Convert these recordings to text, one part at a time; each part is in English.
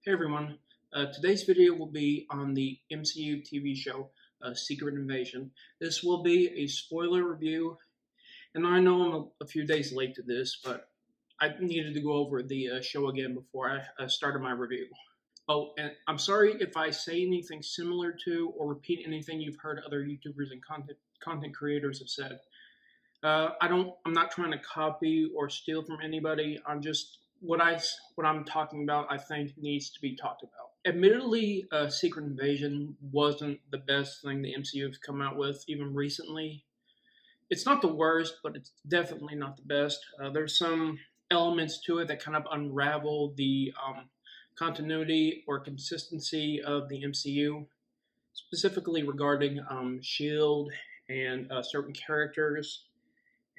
Hey everyone, today's video will be on the MCU TV show Secret Invasion. This will be a spoiler review, and I know I'm a few days late to this, but I needed to go over the show again before I started my review. Oh, and I'm sorry if I say anything similar to or repeat anything you've heard other YouTubers and content creators have said. I'm not trying to copy or steal from anybody. I'm just what I'm talking about. I think needs to be talked about. Admittedly, Secret Invasion wasn't the best thing the MCU has come out with even recently. It's not the worst, but it's definitely not the best. There's some elements to it that kind of unravel the continuity or consistency of the MCU, specifically regarding Shield and certain characters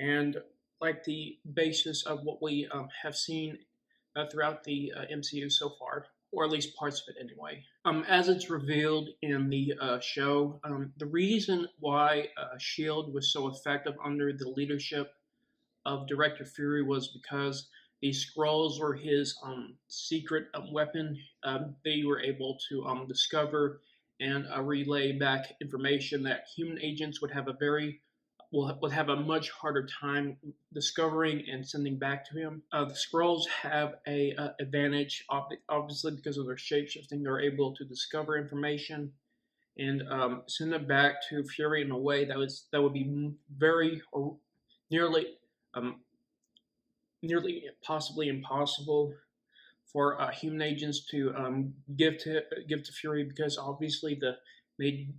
and like the basis of what we have seen throughout the MCU so far, or at least parts of it anyway. As it's revealed in the show, the reason why Shield was so effective under the leadership of Director Fury was because the scrolls were his secret weapon. They were able to discover and relay back information that human agents would have a much harder time discovering and sending back to him. The scrolls have a advantage, obviously, because of their shapeshifting. They're able to discover information and send it back to Fury in a way that would be very or nearly nearly possibly impossible for human agents to give to Fury, because obviously the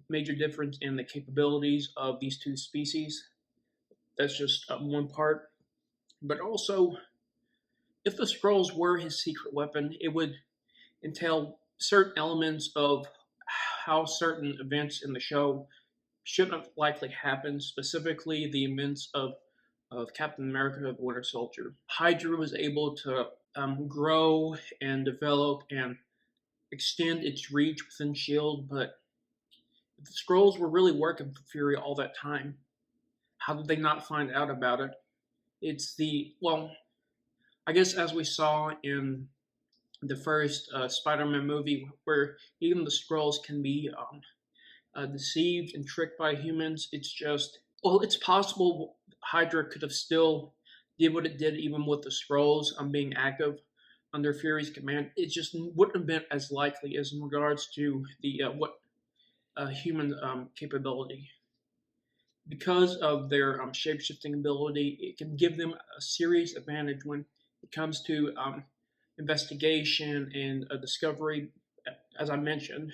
major difference in the capabilities of these two species. That's just one part. But also, if the scrolls were his secret weapon, it would entail certain elements of how certain events in the show shouldn't have likely happened, specifically the events of Captain America the Winter Soldier. Hydra was able to grow and develop and extend its reach within S.H.I.E.L.D., but if the scrolls were really working for Fury all that time, how did they not find out about it? I guess as we saw in the first Spider-Man movie, where even the scrolls can be deceived and tricked by humans, it's possible Hydra could have still did what it did even with the scrolls being active under Fury's command. It just wouldn't have been as likely as in regards to the human capability. Because of their shape-shifting ability, it can give them a serious advantage when it comes to investigation and discovery, as I mentioned.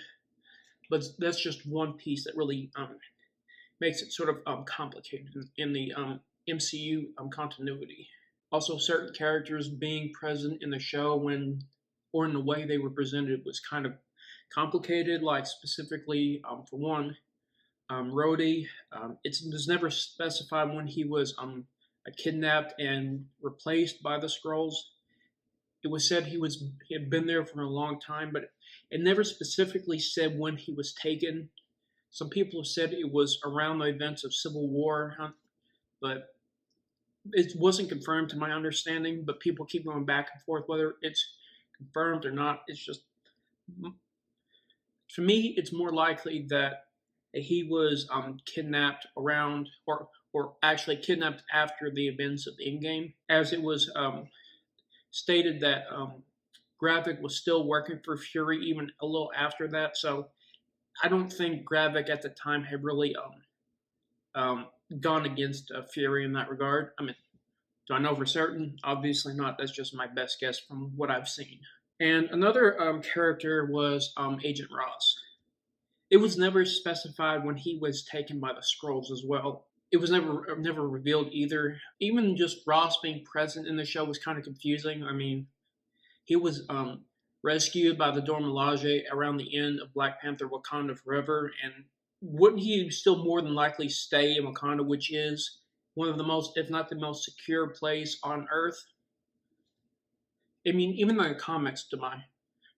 But that's just one piece that really makes it sort of complicated in the MCU continuity. Also, certain characters being present in the show or in the way they were presented was kind of complicated, like specifically, for one, Rhodey. It was never specified when he was kidnapped and replaced by the Skrulls. It was said he had been there for a long time, but it never specifically said when he was taken. Some people have said it was around the events of Civil War, but it wasn't confirmed to my understanding. But people keep going back and forth whether it's confirmed or not. It's just, for me, it's more likely that he was kidnapped around, or actually kidnapped after the events of the Endgame, as it was stated that Gravik was still working for Fury even a little after that. So I don't think Gravik at the time had really gone against Fury in that regard. I mean, do I know for certain? Obviously not. That's just my best guess from what I've seen. And another character was Agent Ross. It was never specified when he was taken by the Skrulls as well. It was never revealed either. Even just Ross being present in the show was kind of confusing. I mean, he was rescued by the Dora Milaje around the end of Black Panther: Wakanda Forever, and wouldn't he still more than likely stay in Wakanda, which is one of the most, if not the most secure place on Earth? I mean, even in the comics,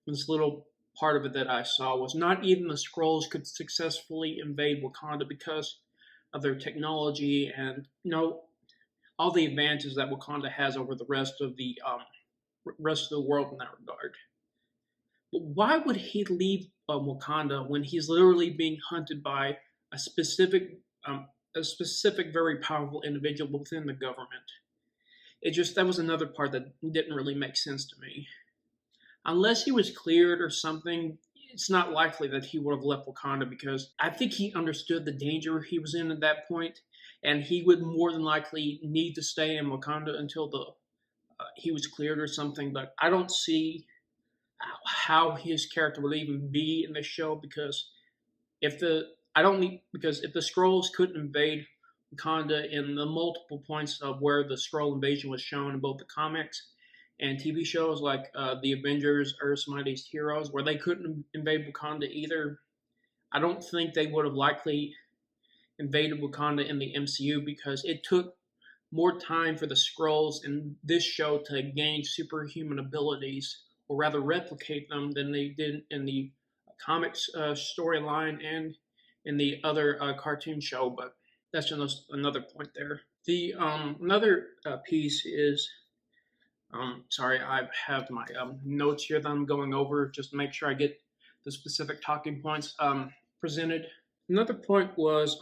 this little part of it that I saw was not even the Skrulls could successfully invade Wakanda because of their technology and all the advantages that Wakanda has over the rest of the world in that regard. But why would he leave Wakanda when he's literally being hunted by a specific, very powerful individual within the government? It just that was another part that didn't really make sense to me. Unless he was cleared or something, it's not likely that he would have left Wakanda because I think he understood the danger he was in at that point, and he would more than likely need to stay in Wakanda until the he was cleared or something. But I don't see how his character would even be in this show because if the I don't need because if the Skrulls couldn't invade Wakanda in the multiple points of where the Skrull invasion was shown in both the comics and TV shows like the Avengers, Earth's Mightiest Heroes, where they couldn't invade Wakanda either, I don't think they would have likely invaded Wakanda in the MCU because it took more time for the Skrulls in this show to gain superhuman abilities, or rather replicate them, than they did in the comics storyline and in the other cartoon show. But that's just another point there. The another piece is sorry, I have my notes here that I'm going over just to make sure I get the specific talking points presented. Another point was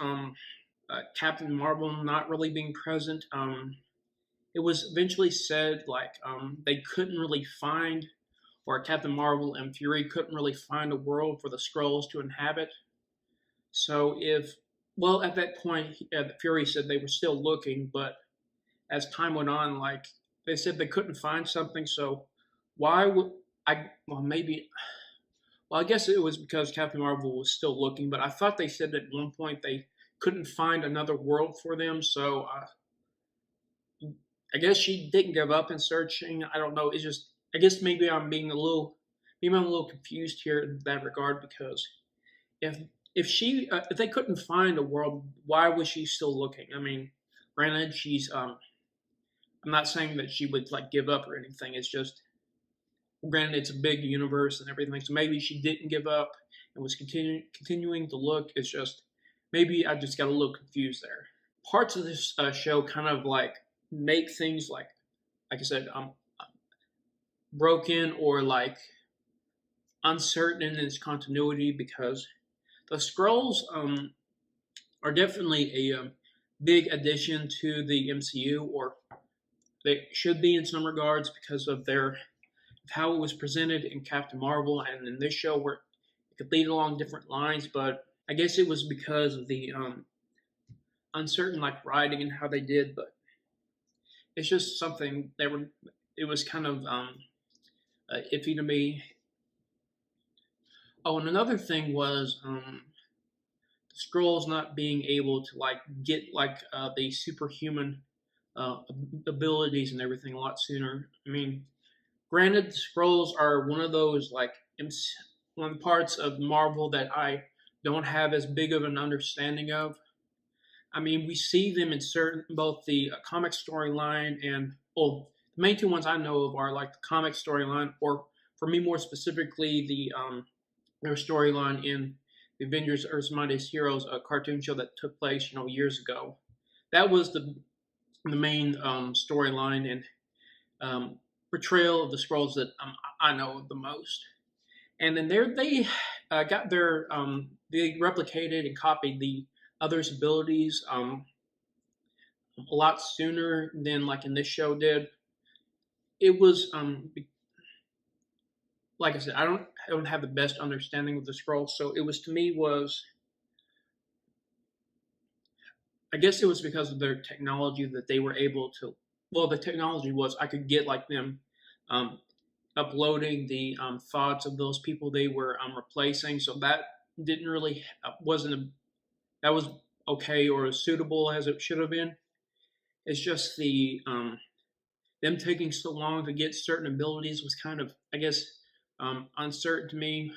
Captain Marvel not really being present. It was eventually said like they couldn't really find, or Captain Marvel and Fury couldn't really find a world for the Skrulls to inhabit. So well, at that point, Fury said they were still looking, but as time went on, like they said they couldn't find something. So why would I? Well, maybe. Well, I guess it was because Captain Marvel was still looking, but I thought they said at one point they couldn't find another world for them. So I guess she didn't give up in searching. I don't know. It's just I guess maybe I'm a little confused here in that regard because if if they couldn't find a world, why was she still looking? I mean, granted, she's I'm not saying that she would like give up or anything. It's just granted it's a big universe and everything, so maybe she didn't give up and was continuing to look. It's just maybe I just got a little confused there. Parts of this show kind of like make things like I said, broken or like uncertain in its continuity because the Skrulls are definitely a big addition to the MCU, or they should be in some regards because of how it was presented in Captain Marvel and in this show, where it could lead along different lines. But I guess it was because of the uncertain like writing and how they did. But it's just something that it was kind of iffy to me. Oh, and another thing was the Skrulls not being able to like get like the superhuman uh, abilities and everything a lot sooner. I mean, granted, the Skrulls are one of those like one of the parts of Marvel that I don't have as big of an understanding of. I mean, we see them in certain both the comic storyline and the main two ones I know of are like the comic storyline, or for me more specifically, their storyline in the Avengers: Earth's Mightiest Heroes, a cartoon show that took place years ago. That was the main storyline and portrayal of the Skrulls that I know the most. And then there they got they replicated and copied the others' abilities a lot sooner than like in this show did. It was like I said, I don't have the best understanding of the Skrulls, so it was to me was I guess it was because of their technology that they were able to. Well, the technology was I could get like them um, uploading the thoughts of those people they were replacing. So that didn't really wasn't that was okay or as suitable as it should have been. It's just the them taking so long to get certain abilities was kind of I guess uncertain to me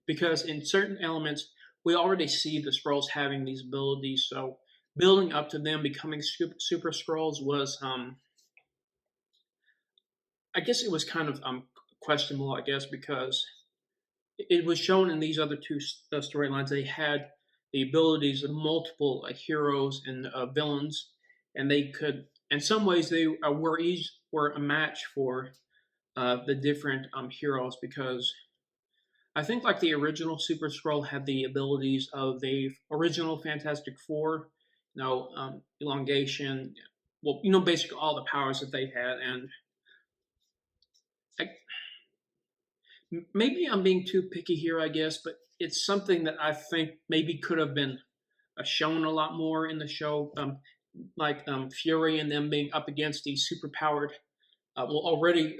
because in certain elements we already see the Skrulls having these abilities. So building up to them becoming super Skrulls was I guess it was kind of questionable, I guess, because it was shown in these other two storylines they had the abilities of multiple heroes and villains, and they could, in some ways, they were a match for the different heroes because I think like the original Super Skrull had the abilities of the original Fantastic Four, elongation, well, basically all the powers that they had, and I, maybe I'm being too picky here, I guess, but it's something that I think maybe could have been shown a lot more in the show, like Fury and them being up against these superpowered, already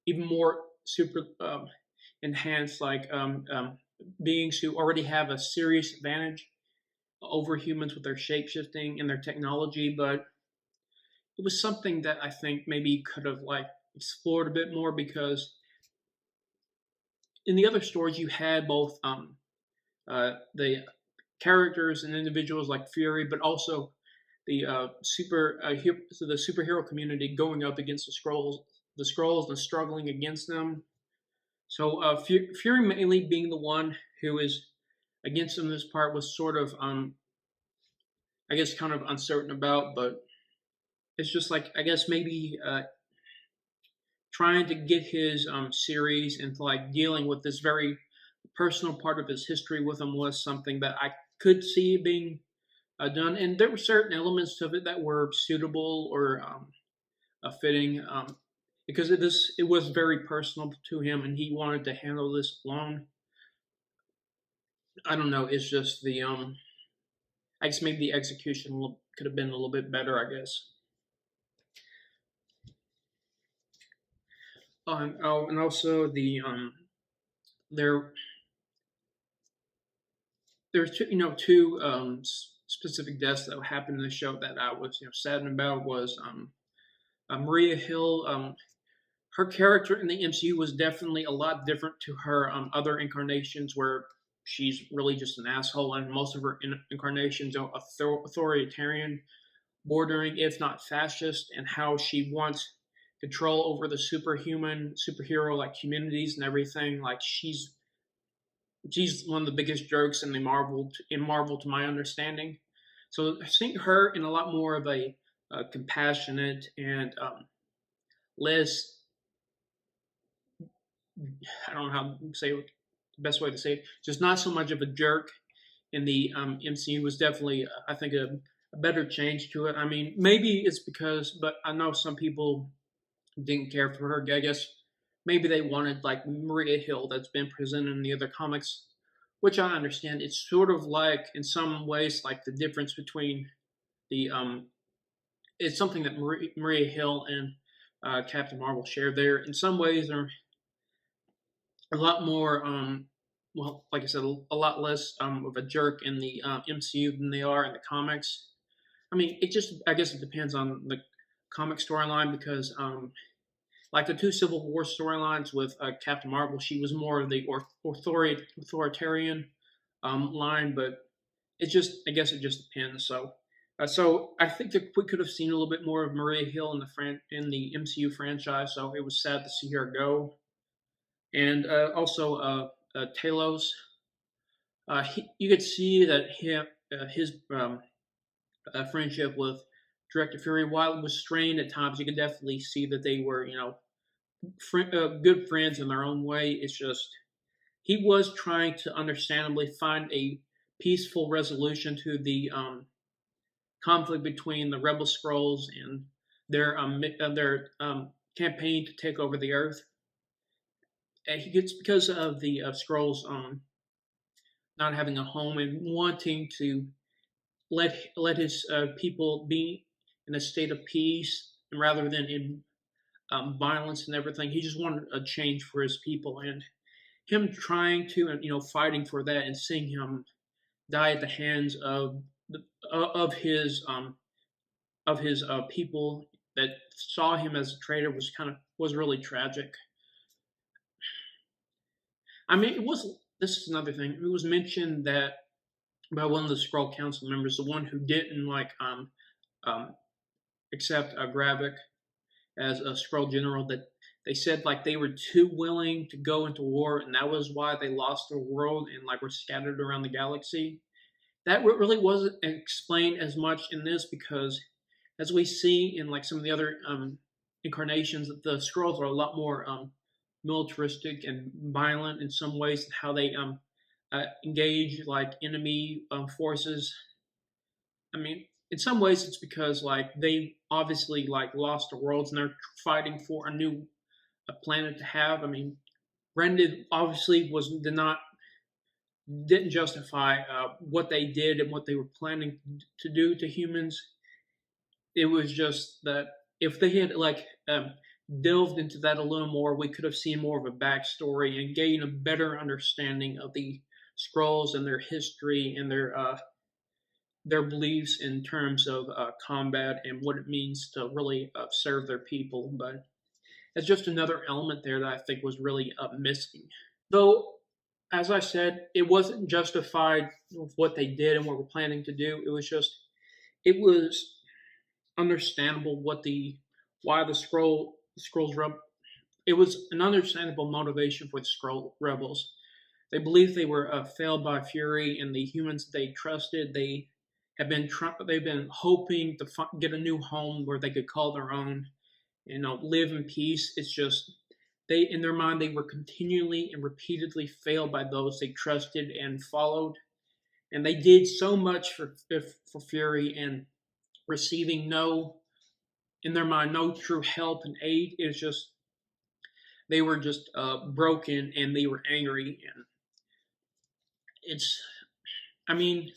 even more super enhanced, like beings who already have a serious advantage over humans with their shapeshifting and their technology, but it was something that I think maybe could have like explored a bit more because in the other stories you had both the characters and individuals like Fury, but also the so the superhero community going up against the Skrulls and struggling against them. So Fury mainly being the one who is against them. This part was sort of I guess kind of uncertain about, but it's just like I guess maybe trying to get his series into like dealing with this very personal part of his history with him was something that I could see being done, and there were certain elements of it that were suitable or fitting because it was very personal to him, and he wanted to handle this alone. I don't know. It's just the I guess maybe the execution could have been a little bit better. I guess. And also the there there's two specific deaths that happened in the show that I was saddened about was Maria Hill. Her character in the MCU was definitely a lot different to her other incarnations, where she's really just an asshole, and most of her incarnations are authoritarian, bordering if not fascist, and how she wants control over the superhero like communities and everything. Like she's one of the biggest jerks in Marvel to my understanding. So seeing her in a lot more of a compassionate and less, I don't know how to say it, the best way to say it, just not so much of a jerk in the MCU was definitely, I think, a better change to it. I mean, maybe it's because, but I know some people didn't care for her. I guess maybe they wanted like Maria Hill that's been presented in the other comics, which I understand. It's sort of like, in some ways, like the difference between the it's something that Maria Hill and Captain Marvel share. There, in some ways, are a lot more, well, like I said, a lot less of a jerk in the MCU than they are in the comics. I mean, I guess it depends on the comic storyline because, like the two Civil War storylines with Captain Marvel, she was more of the authoritarian line, but I guess it just depends. So I think that we could have seen a little bit more of Maria Hill in the MCU franchise. So it was sad to see her go. And also Talos, you could see that his friendship with Director Fury, while it was strained at times, you could definitely see that they were, good friends in their own way. It's just he was trying to understandably find a peaceful resolution to the conflict between the Rebel Skrulls and their campaign to take over the Earth. He gets because of the Skrulls not having a home and wanting to let his people be in a state of peace rather than in violence and everything. He just wanted a change for his people, and him trying to and fighting for that and seeing him die at the hands of his people that saw him as a traitor was really tragic. I mean, it was. This is another thing. It was mentioned that by one of the Skrull Council members, the one who didn't um, accept Gravik as a Skrull general, that they said like they were too willing to go into war, and that was why they lost their world and like were scattered around the galaxy. That really wasn't explained as much in this because, as we see in like some of the other incarnations, that the Skrulls are a lot more militaristic and violent in some ways, how they engage like enemy forces. I mean, in some ways, it's because like they obviously like lost the worlds and they're fighting for a new planet to have. I mean, Brendan obviously was did not didn't justify what they did and what they were planning to do to humans. It was just that if they had like delved into that a little more, we could have seen more of a backstory and gained a better understanding of the scrolls and their history and their beliefs in terms of combat and what it means to really serve their people. But it's just another element there that I think was really missing. Though, as I said, it wasn't justified with what they did and what we're planning to do. It was just, it was understandable what the why the scrolls it was an understandable motivation for the scroll rebels. They believed they were failed by Fury and the humans they trusted. They've been hoping to get a new home where they could call their own, live in peace. It's just they in their mind they were continually and repeatedly failed by those they trusted and followed, and they did so much for Fury and receiving no in their mind no true help and aid. It's just they were just broken and they were angry, and it's I mean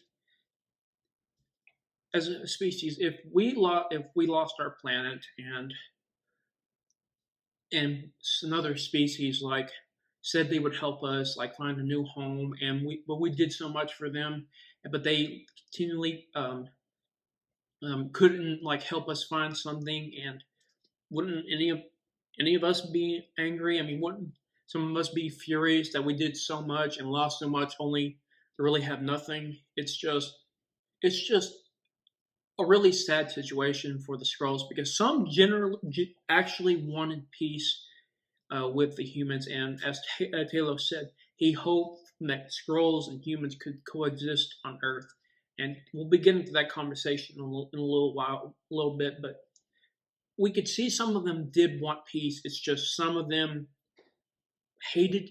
as a species if we lost our planet and another species like said they would help us like find a new home and we did so much for them, but they continually couldn't like help us find something, and wouldn't any of us be angry? I mean, wouldn't some of us be furious that we did so much and lost so much only to really have nothing? It's just a really sad situation for the Skrulls because some generally actually wanted peace with the humans, and as Talos said, he hoped that Skrulls and humans could coexist on Earth. And we'll be getting to that conversation in a little while, a little bit, but we could see some of them did want peace. It's just some of them hated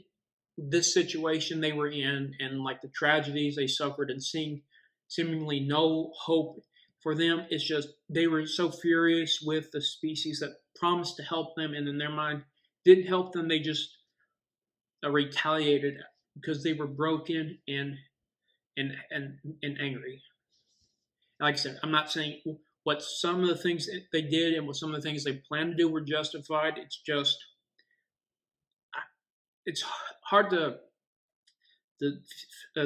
this situation they were in and like the tragedies they suffered and seeing seemingly no hope for them. It's just they were so furious with the species that promised to help them and in their mind didn't help them. They just retaliated because they were broken and angry. Like I said, I'm not saying what some of the things that they did and what some of the things they planned to do were justified. It's just it's hard to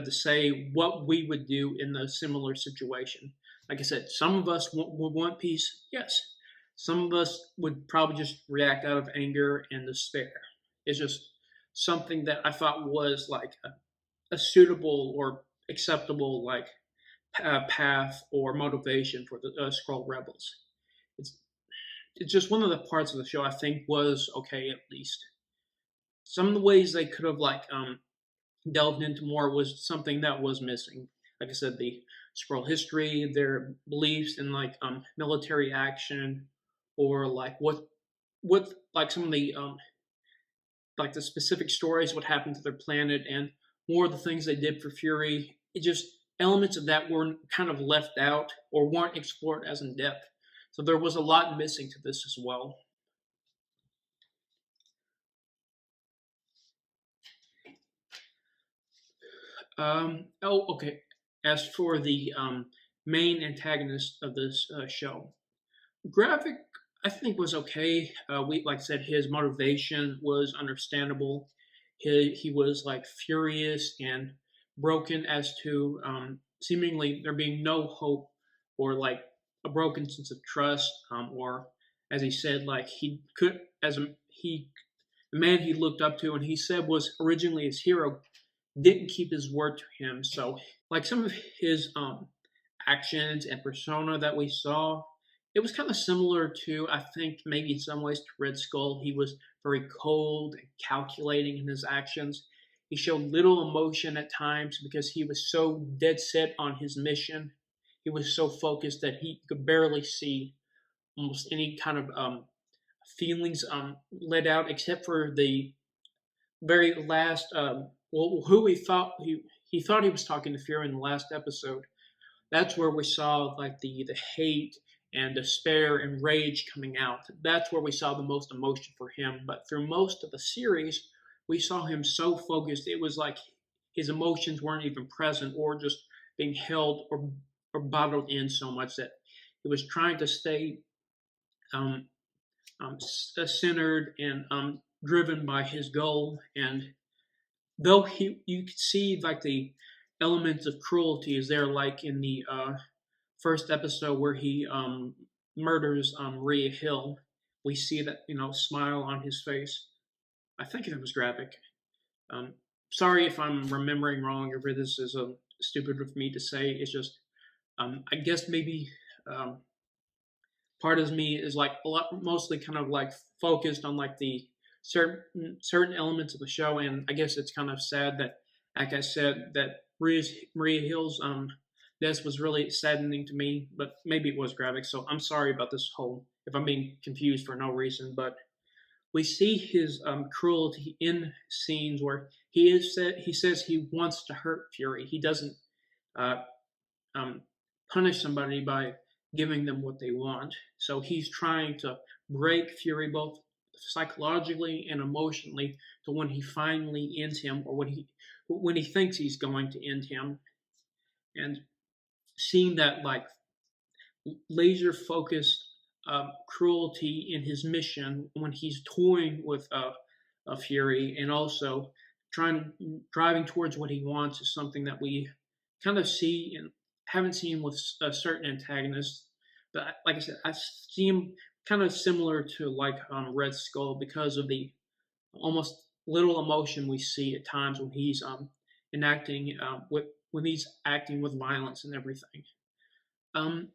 say what we would do in a similar situation. Like I said, some of us would want peace, yes. Some of us would probably just react out of anger and despair. It's just something that I thought was like a suitable or acceptable like path or motivation for the Skrull rebels. It's it's just one of the parts of the show I think was okay at least. Some of the ways they could have like delved into more was something that was missing. Like I said, the scroll history, their beliefs in like military action, or like what like some of the like the specific stories, what happened to their planet, and more of the things they did for Fury. It just elements of that were kind of left out or weren't explored as in depth. So there was a lot missing to this as well. Okay. As for the main antagonist of this show, Gravik, I think was okay. We like I said, his motivation was understandable. He was like furious and broken as to seemingly there being no hope or like a broken sense of trust, or as he said, like he could as a he the man he looked up to and he said was originally his hero didn't keep his word to him. So like some of his actions and persona that we saw, it was kind of similar to, I think, maybe in some ways to Red Skull. He was very cold and calculating in his actions. He showed little emotion at times because he was so dead set on his mission. He was so focused that he could barely see almost any kind of feelings let out, except for the very last, well, who he thought he was talking to Fury in the last episode. That's where we saw like the hate and despair and rage coming out. That's where we saw the most emotion for him. But through most of the series, we saw him so focused. It was like his emotions weren't even present or just being held or bottled in so much that he was trying to stay um, centered and driven by his goal. And though you could see like the elements of cruelty is there, like in the first episode where he murders Rhea Hill. We see that smile on his face. I think it was Gravik. Um, Sorry if I'm remembering wrong, or if this is stupid of me to say. It's just I guess maybe um, part of me is like a lot, mostly kind of like focused on like the certain elements of the show, and I guess it's kind of sad that, like I said, that Maria Hill's death was really saddening to me. But maybe it was Gravik, so I'm sorry about this whole if I'm being confused for no reason. But we see his cruelty in scenes where he says he wants to hurt Fury. He doesn't uh, um, punish somebody by giving them what they want. So he's trying to break Fury both psychologically and emotionally to when he finally ends him, or when he thinks he's going to end him. And seeing that like laser focused cruelty in his mission when he's toying with a Fury, and also driving towards what he wants, is something that we kind of see and haven't seen with certain antagonists. But like I said, I see him kind of similar to like Red Skull because of the almost little emotion we see at times when he's enacting with when he's acting with violence and everything. Um,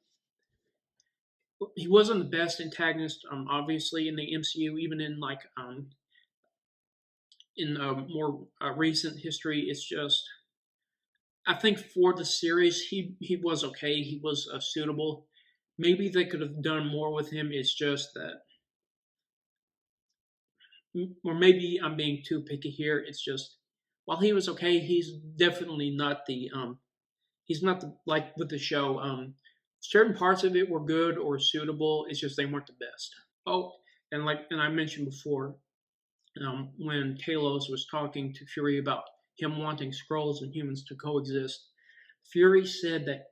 he wasn't the best antagonist, obviously in the MCU, even in like in more recent history. It's just I think for the series he was okay. He was suitable. Maybe they could have done more with him. It's just that, or maybe I'm being too picky here. It's just while he was okay, he's definitely not the he's not the, like with the show. Certain parts of it were good or suitable. It's just they weren't the best. Oh, and I mentioned before, when Talos was talking to Fury about him wanting Skrulls and humans to coexist, Fury said that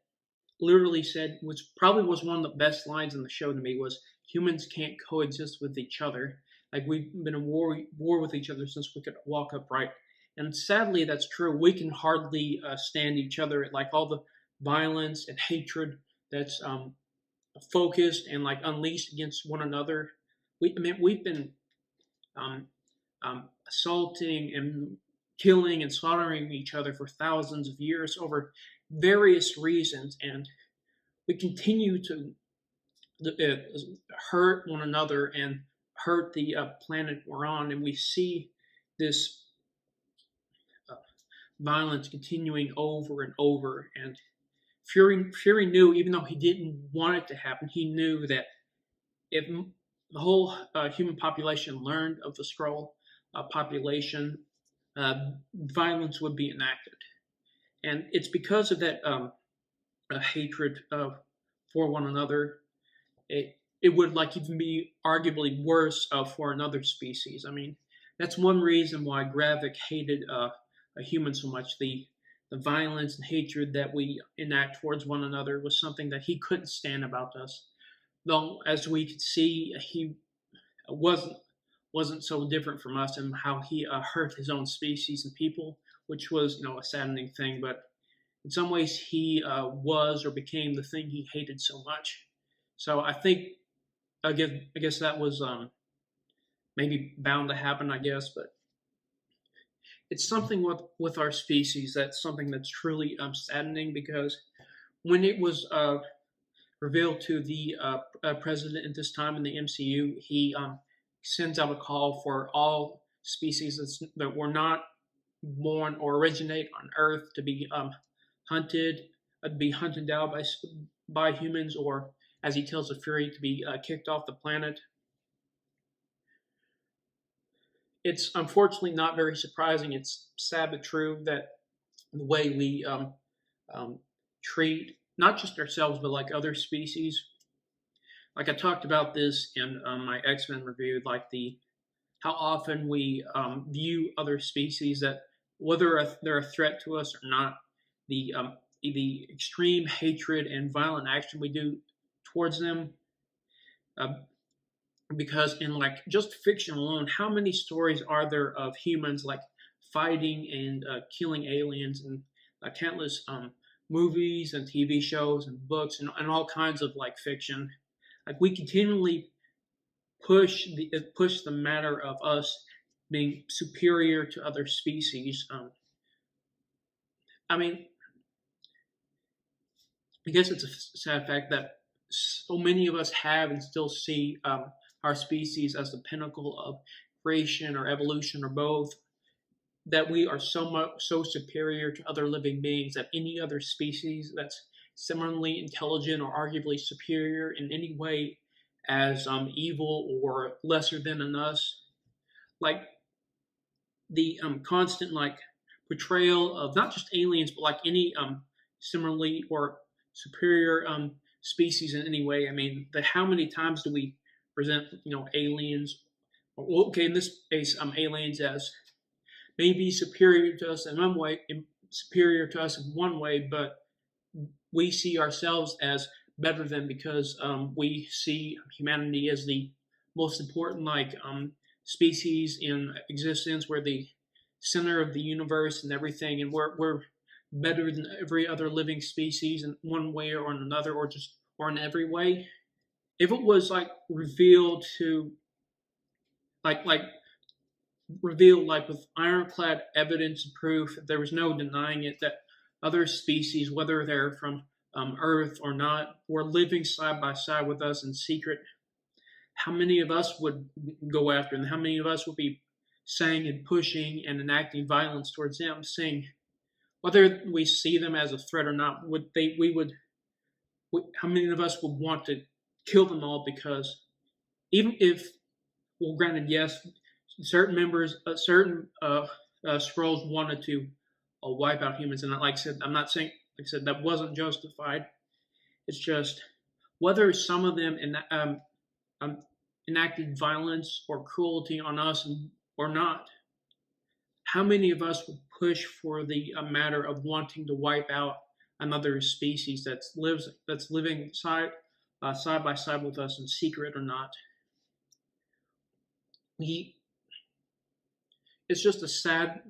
literally said, which probably was one of the best lines in the show to me, was humans can't coexist with each other. Like we've been in war with each other since we could walk upright. And sadly, that's true. We can hardly stand each other. Like all the violence and hatred that's focused and like unleashed against one another. We've been um, assaulting and killing and slaughtering each other for thousands of years over various reasons, and we continue to hurt one another and hurt the planet we're on, and we see this uh, violence continuing over and over. And Fury knew, even though he didn't want it to happen, he knew that if the whole human population learned of the Skrull population, violence would be enacted. And it's because of that hatred for one another. It would like even be arguably worse for another species. I mean, that's one reason why Gravik hated a human so much. The violence and hatred that we enact towards one another was something that he couldn't stand about us. Though, as we could see, he wasn't so different from us, and how he hurt his own species and people, which was a saddening thing. But in some ways, he was or became the thing he hated so much. So I think I guess that was maybe bound to happen. I guess, but it's something with our species that's something that's truly saddening, because when it was revealed to the president at this time in the MCU, he sends out a call for all species that were not born or originate on Earth to be hunted down by humans, or as he tells the Fury, to be kicked off the planet. it's unfortunately not very surprising. It's sad but true that the way we um, treat not just ourselves but like other species. Like I talked about this in my X-Men review, like the how often we view other species that whether they're a threat to us or not, the extreme hatred and violent action we do towards them. Uh, because in like just fiction alone, how many stories are there of humans like fighting and killing aliens and countless movies and TV shows and books and all kinds of like fiction. Like we continually push the matter of us being superior to other species. I mean, I guess it's a sad fact that so many of us have and still see our species as the pinnacle of creation or evolution or both. That we are so superior to other living beings that any other species that's similarly intelligent or arguably superior in any way as evil or lesser than us. Like the constant like portrayal of not just aliens but like any similarly or superior species in any way. I mean, how many times do we present aliens? Okay, in this case, aliens as maybe superior to us in one way, superior to us in one way, but we see ourselves as better than because we see humanity as the most important species in existence. We're the center of the universe and everything, and we're better than every other living species in one way or another, or in every way. If it was like revealed to like revealed like with ironclad evidence and proof, there was no denying it, that other species, whether they're from Earth or not, were living side by side with us in secret. How many of us would go after them? How many of us would be saying and pushing and enacting violence towards them, saying whether we see them as a threat or not? How many of us would want to kill them all? Because even if, well, granted, yes, certain members, certain scrolls wanted to wipe out humans, and like I said, I'm not saying, like I said, that wasn't justified. It's just whether some of them enacted violence or cruelty on us or not. How many of us would push for the matter of wanting to wipe out another species that's living side by side with us in secret or not? It's just a sad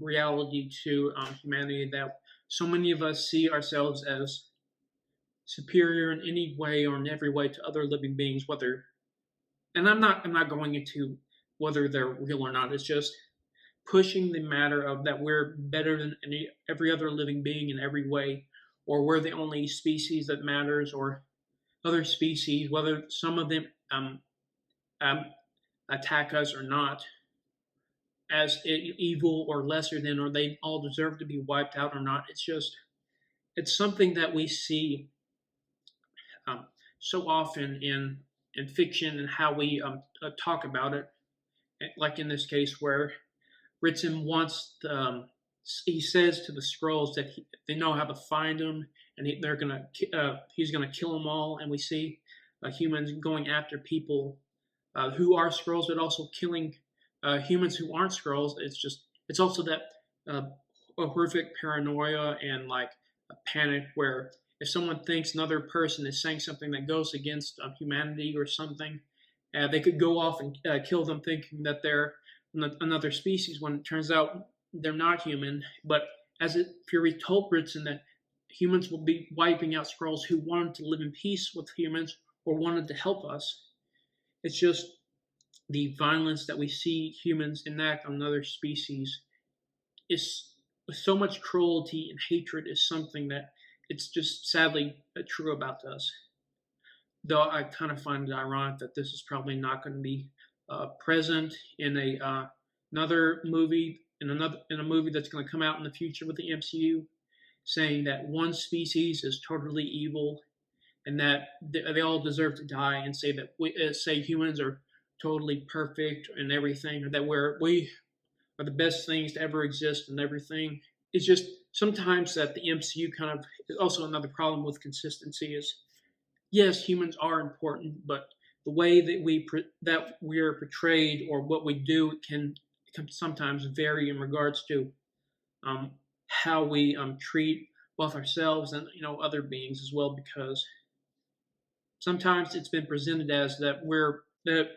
reality to humanity that so many of us see ourselves as superior in any way or in every way to other living beings, and I'm not going into whether they're real or not. It's just pushing the matter of that we're better than every other living being in every way, or we're the only species that matters, or other species, whether some of them um, attack us or not, as evil or lesser than, or they all deserve to be wiped out or not. It's something that we see um, so often in fiction and how we talk about it. Like in this case, where Ritson he says to the Skrulls that they know how to find him, and he's gonna kill them all. And we see humans going after people who are Skrulls, but also killing humans who aren't Skrulls. It's also that horrific paranoia and like a panic where if someone thinks another person is saying something that goes against humanity or something, they could go off and kill them, thinking that they're another species, when it turns out they're not human. But Fury told Ritson that humans will be wiping out Skrulls who wanted to live in peace with humans or wanted to help us. It's just the violence that we see humans enact on another species is so much cruelty and hatred is something that it's just sadly true about us. Though I kind of find it ironic that this is probably not going to be present in another movie in a movie that's going to come out in the future with the MCU, saying that one species is totally evil and that they all deserve to die, and say humans are totally perfect and everything, or that we are the best things to ever exist and everything. It's just sometimes that the MCU kind of also another problem with consistency is yes, humans are important, but the way that we are portrayed or what we do can sometimes vary in regards to how we treat both ourselves and other beings as well. Because sometimes it's been presented as that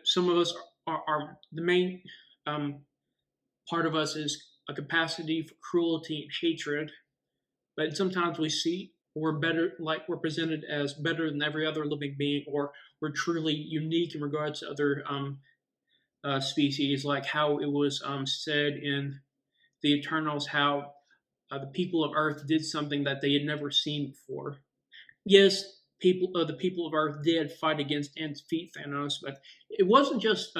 some of us are the main um, part of us is a capacity for cruelty and hatred, but sometimes we see we're presented as better than every other living being, or we're truly unique in regards to other species, like how it was said in the Eternals, how the people of Earth did something that they had never seen before. Yes, the people of Earth did fight against and defeat Thanos, but it wasn't just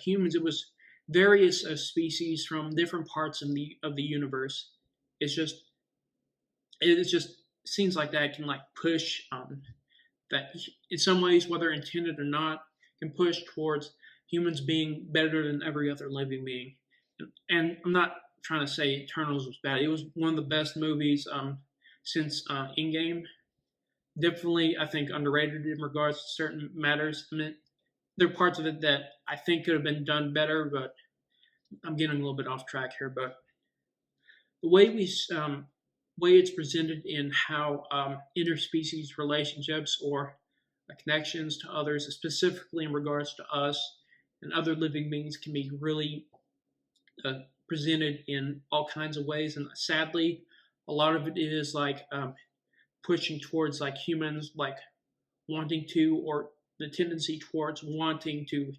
humans. It was various species from different parts of the universe. It's just it just seems like that can like push that in some ways, whether intended or not, can push towards humans being better than every other living being. And I'm not trying to say Eternals was bad. It was one of the best movies since Endgame. Definitely, I think underrated in regards to certain matters. I mean, there are parts of it that I think could have been done better, but I'm getting a little bit off track here. But the way it's presented in how interspecies relationships or connections to others, specifically in regards to us and other living beings, can be really presented in all kinds of ways. And sadly, a lot of it is like pushing towards like humans like wanting to, or the tendency towards wanting to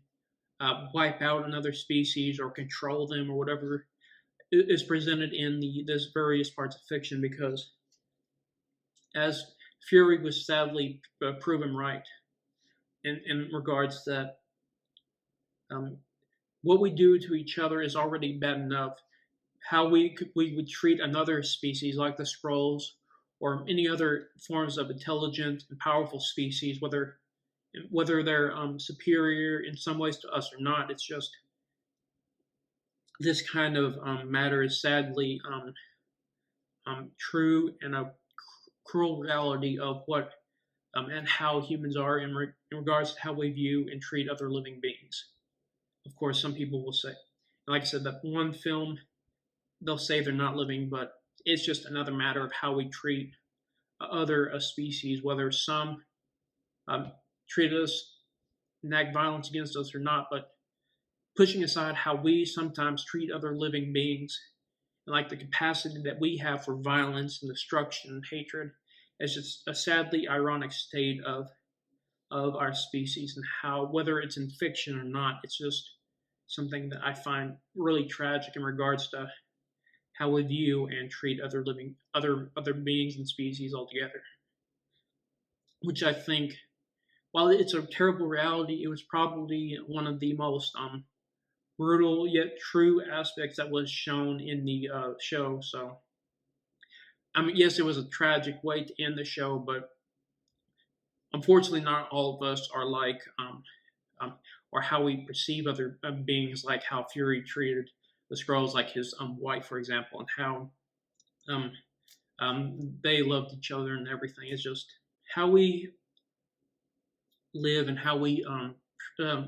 wipe out another species or control them or whatever is presented in this various parts of fiction. Because as Fury was sadly proven right in regards that um, what we do to each other is already bad enough. How we would treat another species like the Skrulls or any other forms of intelligent and powerful species, whether they're superior in some ways to us or not. It's just this kind of matter is sadly true and a cruel reality of what and how humans are in regards to how we view and treat other living beings. Of course, some people will say, like I said, that one film, they'll say they're not living, but it's just another matter of how we treat other species, whether some treat us, enact violence against us or not. But pushing aside how we sometimes treat other living beings, and like the capacity that we have for violence and destruction and hatred, is just a sadly ironic state of our species, and how, whether it's in fiction or not, it's just something that I find really tragic in regards to how we view and treat other beings and species altogether. Which I think, while it's a terrible reality, it was probably one of the most brutal yet true aspects that was shown in the show. So, I mean, yes, it was a tragic way to end the show, but unfortunately, not all of us are like, or how we perceive other beings, like how Fury treated the Skrulls, like his wife, for example, and how um, they loved each other and everything. It's just how we live and how we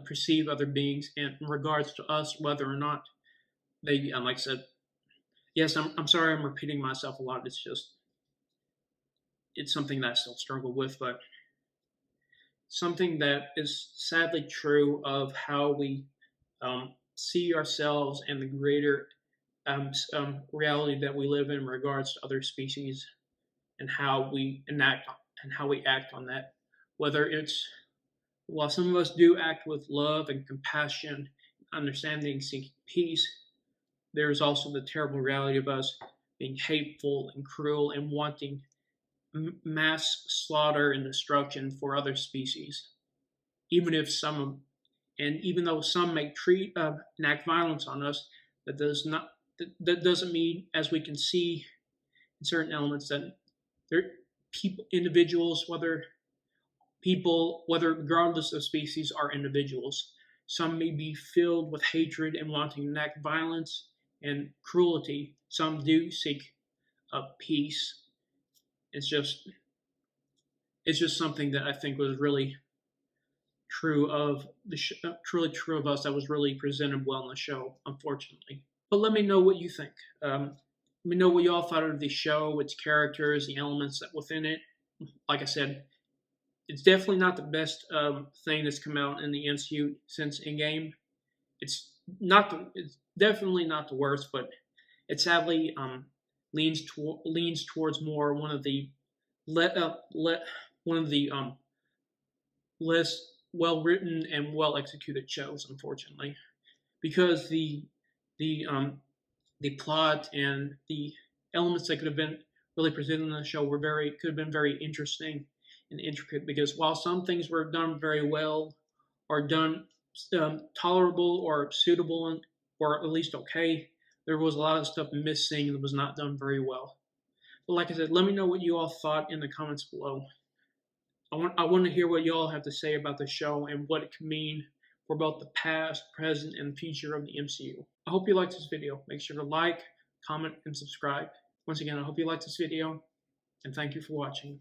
perceive other beings in regards to us, whether or not they, like I said, yes, I'm sorry I'm repeating myself a lot. It's something that I still struggle with, but something that is sadly true of how we see ourselves and the greater reality that we live in regards to other species, and how we act on that. Whether it's, while some of us do act with love and compassion, understanding, seeking peace, there is also the terrible reality of us being hateful and cruel and wanting mass slaughter and destruction for other species. Even though some may enact violence on us, that doesn't mean, as we can see in certain elements, that there individuals, whether regardless of species, are individuals. Some may be filled with hatred and wanting to enact violence and cruelty. Some do seek peace. It's just something that I think was really true of truly true of us, that was really presented well in the show, unfortunately. But let me know what you think. Let me know what y'all thought of the show, its characters, the elements that within it. Like I said, it's definitely not the best thing that's come out in the MCU since Endgame. It's definitely not the worst, but it sadly leans towards more one of the less well written and well executed shows, unfortunately, because the plot and the elements that could have been really presented in the show could have been very interesting and intricate. Because while some things were done very well, or done tolerable or suitable, or at least okay, there was a lot of stuff missing that was not done very well. But like I said, let me know what you all thought in the comments below. I want to hear what you all have to say about the show and what it can mean for both the past, present, and future of the MCU. I hope you liked this video. Make sure to like, comment, and subscribe. Once again, I hope you liked this video, and thank you for watching.